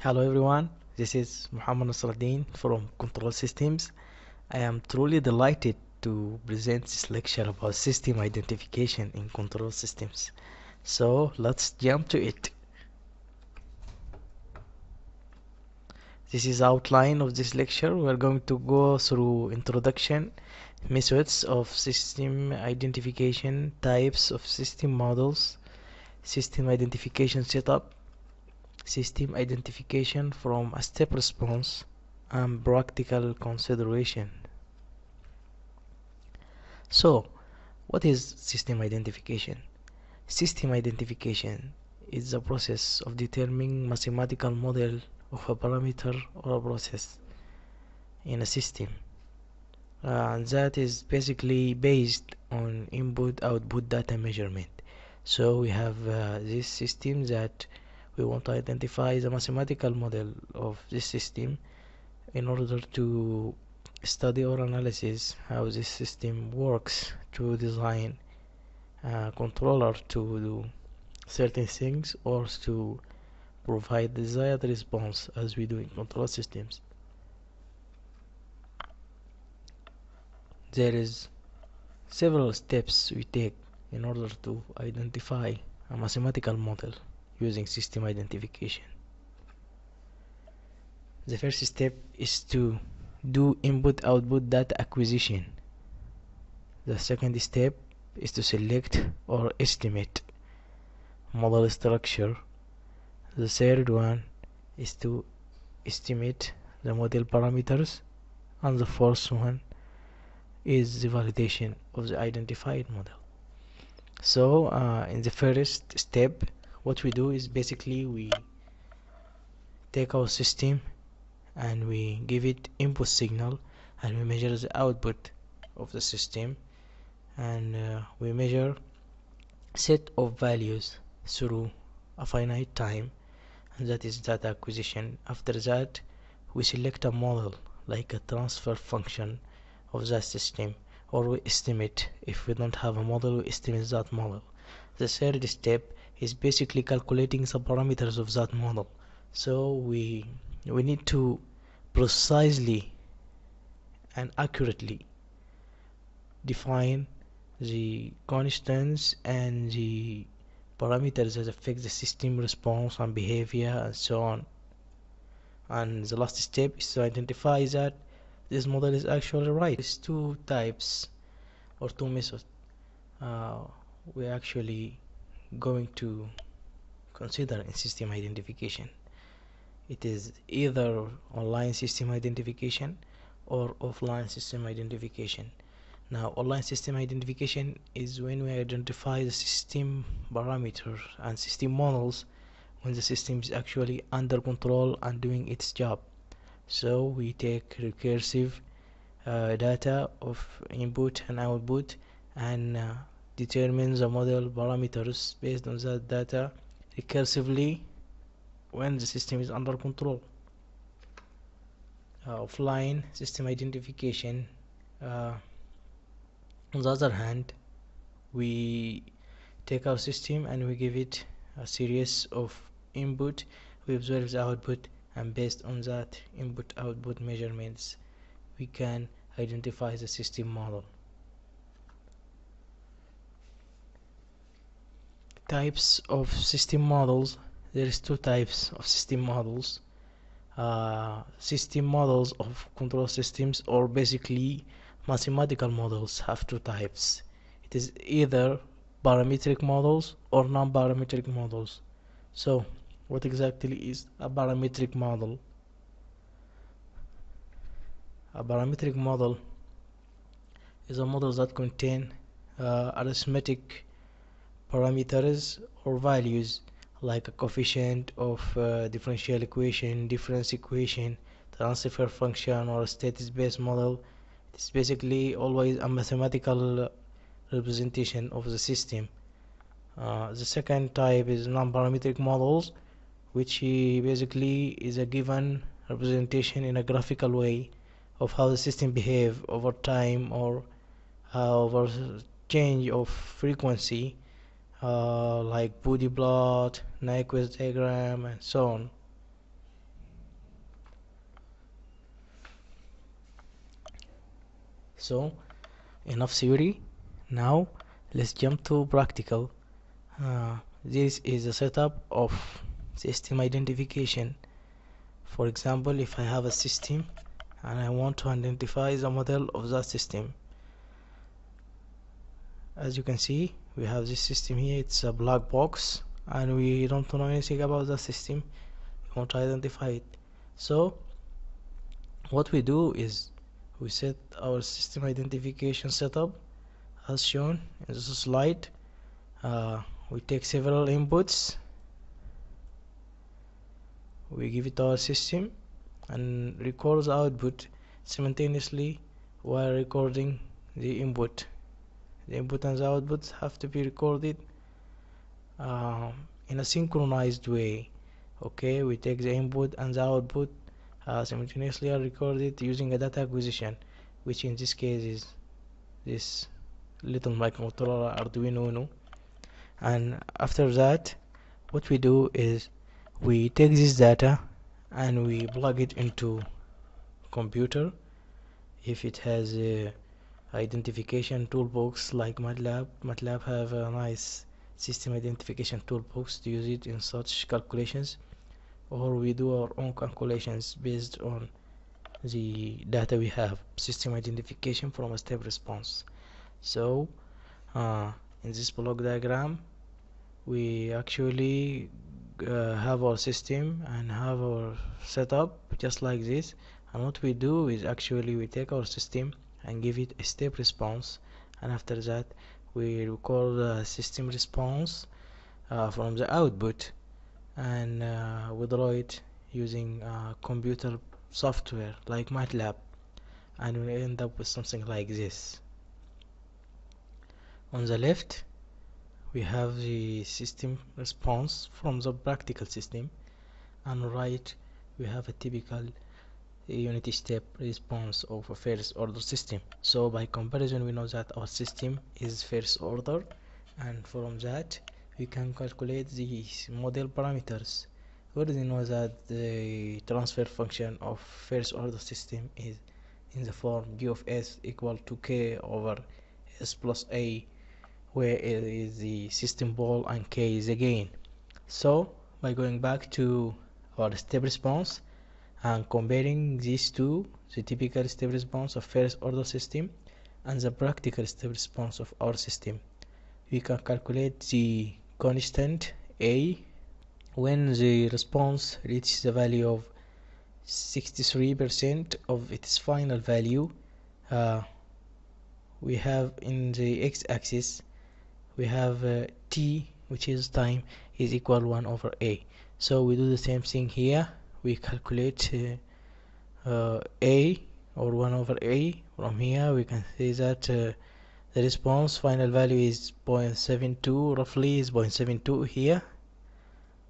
Hello everyone, this is Muhammad Nasruddin from Control Systems. I am truly delighted to present this lecture about system identification in control systems. So let's jump to it. This is outline of this lecture. We are going to go through introduction, methods of system identification, types of system models, system identification setup, system identification from a step response, and practical consideration. So, what is system identification? System identification is the process of determining mathematical model of a parameter or a process in a system. And that is basically based on input-output data measurement. So we have this system that we want to identify the mathematical model of this system in order to study or analysis how this system works to design a controller to do certain things or to provide desired response as we do in control systems. There is several steps we take in order to identify a mathematical model using system identification. The first step is to do input-output data acquisition. The second step is to select or estimate model structure. The third one is to estimate the model parameters, and the fourth one is the validation of the identified model. So in the first step, what we do is basically we take our system and we give it input signal, and we measure the output of the system, and we measure set of values through a finite time, and that is data acquisition. After that, we select a model like a transfer function of that system, or we estimate. If we don't have a model, we estimate that model. The third step is basically calculating the parameters of that model. So we need to precisely and accurately define the constants and the parameters that affect the system response and behavior and so on. And the last step is to identify that this model is actually right. There's two types or two methods we're actually going to consider in system identification. It is either online system identification or offline system identification. Now, online system identification is when we identify the system parameters and system models when the system is actually under control and doing its job. So we take recursive data of input and output and determine the model parameters based on that data recursively when the system is under control. Offline system identification, on the other hand, we take our system and we give it a series of input, we observe the output, and based on that input output measurements we can identify the system model. Types of system models. There is two types of system models. System models of control systems, or basically mathematical models, have two types. It is either parametric models or non-parametric models. So what exactly is a parametric model? A parametric model is a model that contain arithmetic parameters or values like a coefficient of differential equation, difference equation, transfer function, or a state space model. It's basically always a mathematical representation of the system. The second type is non-parametric models, which basically is a given representation in a graphical way of how the system behave over time, or over change of frequency, like Booty plot, Nyquist diagram, and so on. So enough theory. Now let's jump to practical. This is a setup of system identification. For example, if I have a system and I want to identify the model of that system, as you can see, we have this system here. It's a black box and we don't know anything about the system. We want to identify it. So what we do is we set our system identification setup as shown in this slide. We take several inputs, we give it to our system and record the output simultaneously while recording the input. The input and the output have to be recorded in a synchronized way. Okay, we take the input and the output simultaneously are recorded using a data acquisition, which in this case is this little microcontroller Arduino Uno. And after that, what we do is we take this data and we plug it into computer. If it has a identification toolbox like MATLAB have a nice system identification toolbox to use it in such calculations, or we do our own calculations based on the data we have, system identification from a step response. So in this block diagram we actually have our system and have our setup just like this, and what we do is actually we take our system and give it a step response, and after that we record the system response from the output, and we draw it using computer software like MATLAB, and we end up with something like this. On the left we have the system response from the practical system, and right we have a typical unity step response of a first order system. So by comparison we know that our system is first order, and from that we can calculate the model parameters. We already know that the transfer function of first order system is in the form g of s equal to k over s plus a, where it is the system ball and k is the gain. So by going back to our step response and comparing these two, the typical step response of first order system and the practical step response of our system, we can calculate the constant a. When the response reaches the value of 63% of its final value, we have in the x-axis we have t, which is time, is equal 1 over a. So we do the same thing here. We calculate a, or 1 over a. From here we can see that the response final value is 0.72, roughly is 0.72 here.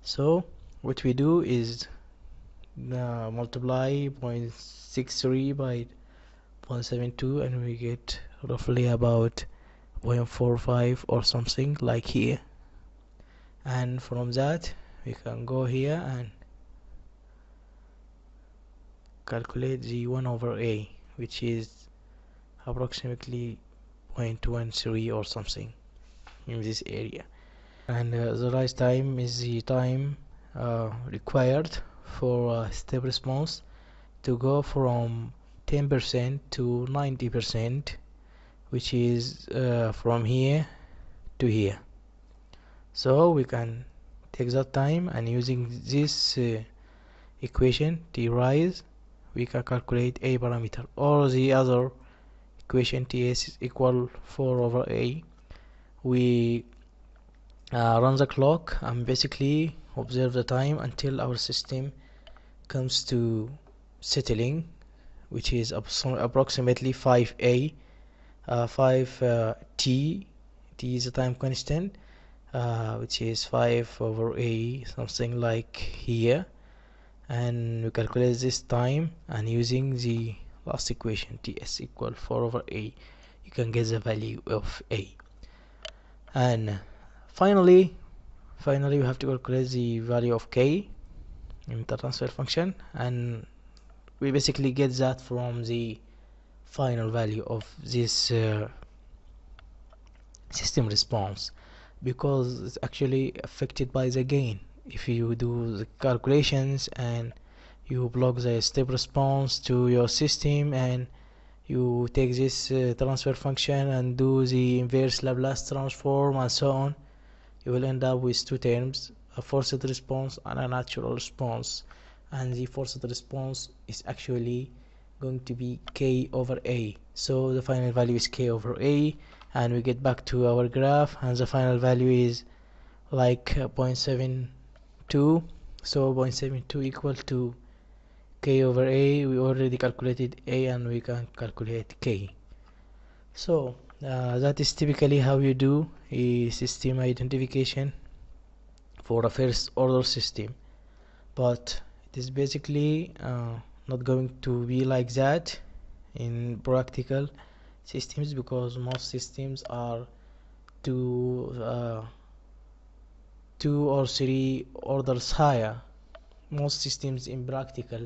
So what we do is multiply 0.63 by 0.72 and we get roughly about 0.45 or something like here, and from that we can go here and calculate the 1 over a, which is approximately 0.13 or something in this area. And the rise time is the time required for step response to go from 10% to 90%, which is from here to here. So we can take that time, and using this equation t rise, we can calculate a parameter, or the other equation ts is equal 4 over a. We run the clock and basically observe the time until our system comes to settling, which is approximately 5a. 5 t is a time constant, which is 5 over a, something like here, and we calculate this time, and using the last equation ts equal 4 over a, you can get the value of a. And finally we have to calculate the value of k in the transfer function, and we basically get that from the final value of this system response, because it's actually affected by the gain. If you do the calculations and you block the step response to your system, and you take this transfer function and do the inverse Laplace transform and so on, you will end up with two terms, a forced response and a natural response. And the forced response is actually going to be k over a, so the final value is k over a. And we get back to our graph, and the final value is like 0.72. So 0.72 equal to k over a. We already calculated a and we can calculate k. So that is typically how you do a system identification for a first order system, but it is basically not going to be like that in practical systems, because most systems are two or three orders higher. Most systems in practical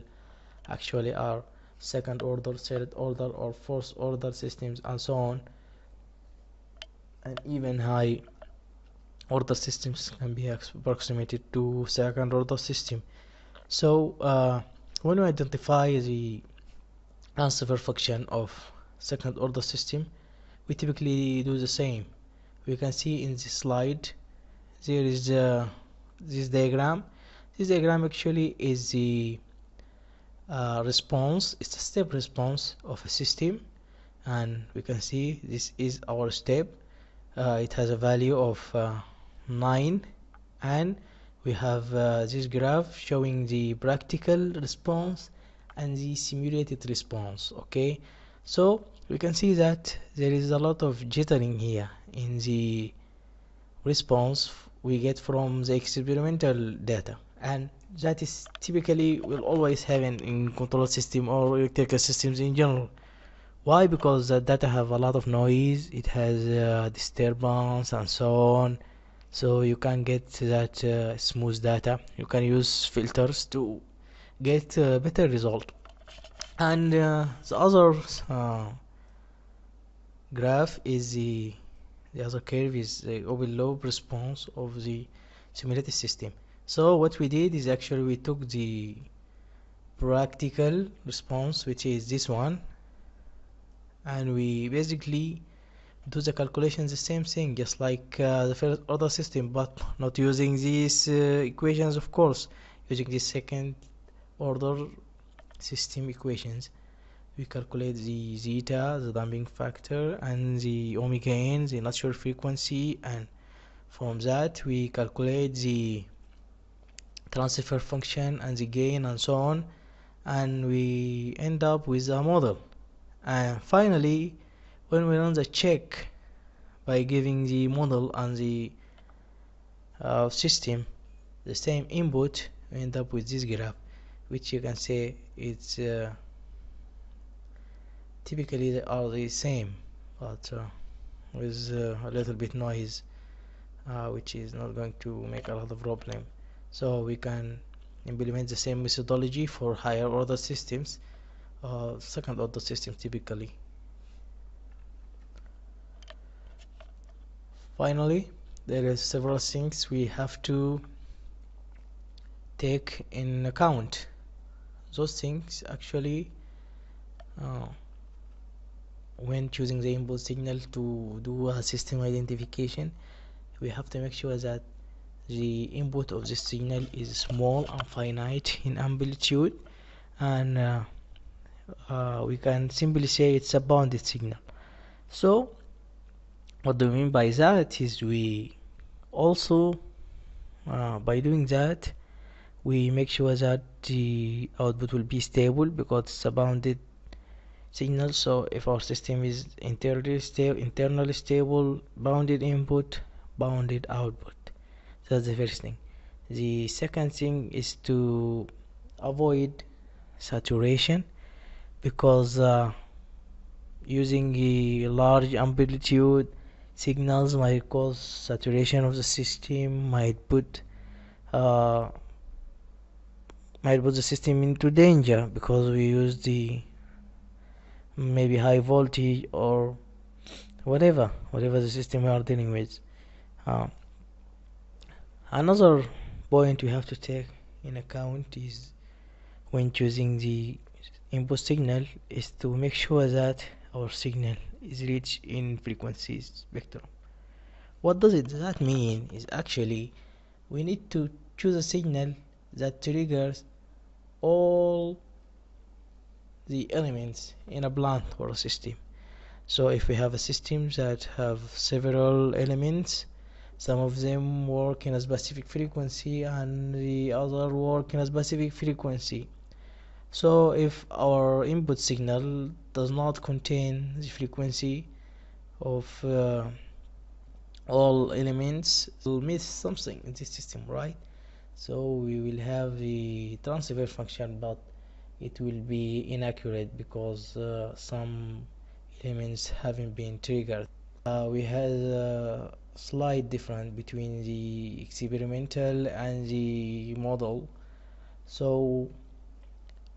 actually are second order, third order, or fourth order systems, and so on. And even high order systems can be approximated to second order system. So when we identify the transfer function of second order system, we typically do the same. We can see in this slide there is this diagram. This diagram actually is the response. It's a step response of a system, and we can see this is our step. It has a value of 9, and we have this graph showing the practical response and the simulated response. Okay, so we can see that there is a lot of jittering here in the response we get from the experimental data, and that is typically will always happen in control system or electrical systems in general. Why? Because the data have a lot of noise, it has disturbance and so on, so you can get that smooth data. You can use filters to get better result. And the other graph is the other curve is the open loop response of the simulated system. So what we did is actually we took the practical response, which is this one, and we basically do the calculations the same thing, just like the first order system, but not using these equations, of course, using the second order system equations. We calculate the zeta, the damping factor, and the omega n, the natural frequency, and from that we calculate the transfer function and the gain and so on, and we end up with a model. And finally, when we run the check by giving the model and the system the same input, we end up with this graph, which you can say it's typically they are the same, but with a little bit noise, which is not going to make a lot of problem. So we can implement the same methodology for higher order systems, second order systems typically. Finally, there is several things we have to take in account. Those things actually when choosing the input signal to do a system identification, we have to make sure that the input of the signal is small and finite in amplitude, and we can simply say it's a bounded signal. So what do we mean by that is we also by doing that we make sure that the output will be stable, because it's a bounded signal. So if our system is internally stable, bounded input, bounded output. That's the first thing. The second thing is to avoid saturation, because using a large amplitude signals might cause saturation of the system, might put the system into danger, because we use the maybe high voltage or whatever the system we are dealing with. uh, Another point we have to take in account is when choosing the input signal is to make sure that our signal is rich in frequency spectrum. What does it that mean is actually we need to choose a signal that triggers all the elements in a plant or a system. So if we have a system that have several elements, some of them work in a specific frequency and the other work in a specific frequency. So if our input signal does not contain the frequency of all elements, we'll miss something in this system, right? So we will have the transfer function, but it will be inaccurate because some elements haven't been triggered. We had a slight difference between the experimental and the model. So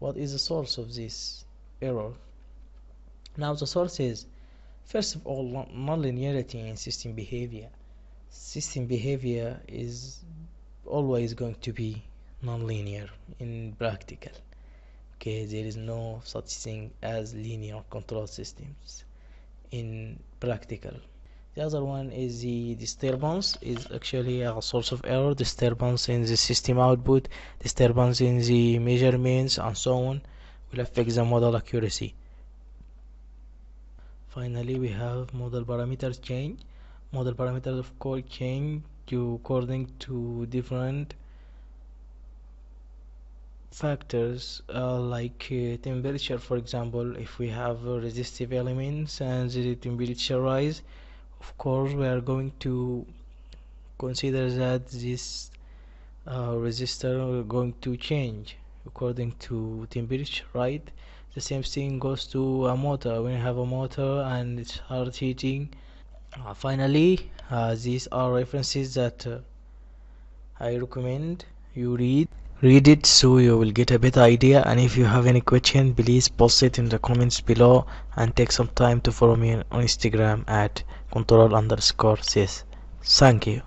what is the source of this error? Now the source is, first of all, nonlinearity in system behavior. System behavior is always going to be nonlinear in practical. Okay, there is no such thing as linear control systems in practical. The other one is the disturbance is actually a source of error. Disturbance in the system output, disturbance in the measurements, and so on will affect the model accuracy. Finally, we have model parameters change. Model parameters of course change according to different factors, like temperature. For example, if we have resistive elements and the temperature rise, of course we are going to consider that this resistor are going to change according to temperature, right? The same thing goes to a motor. When you have a motor and it starts heating, finally these are references that I recommend you read it so you will get a better idea. And if you have any question, please post it in the comments below, and take some time to follow me on Instagram at control_sis. Thank you.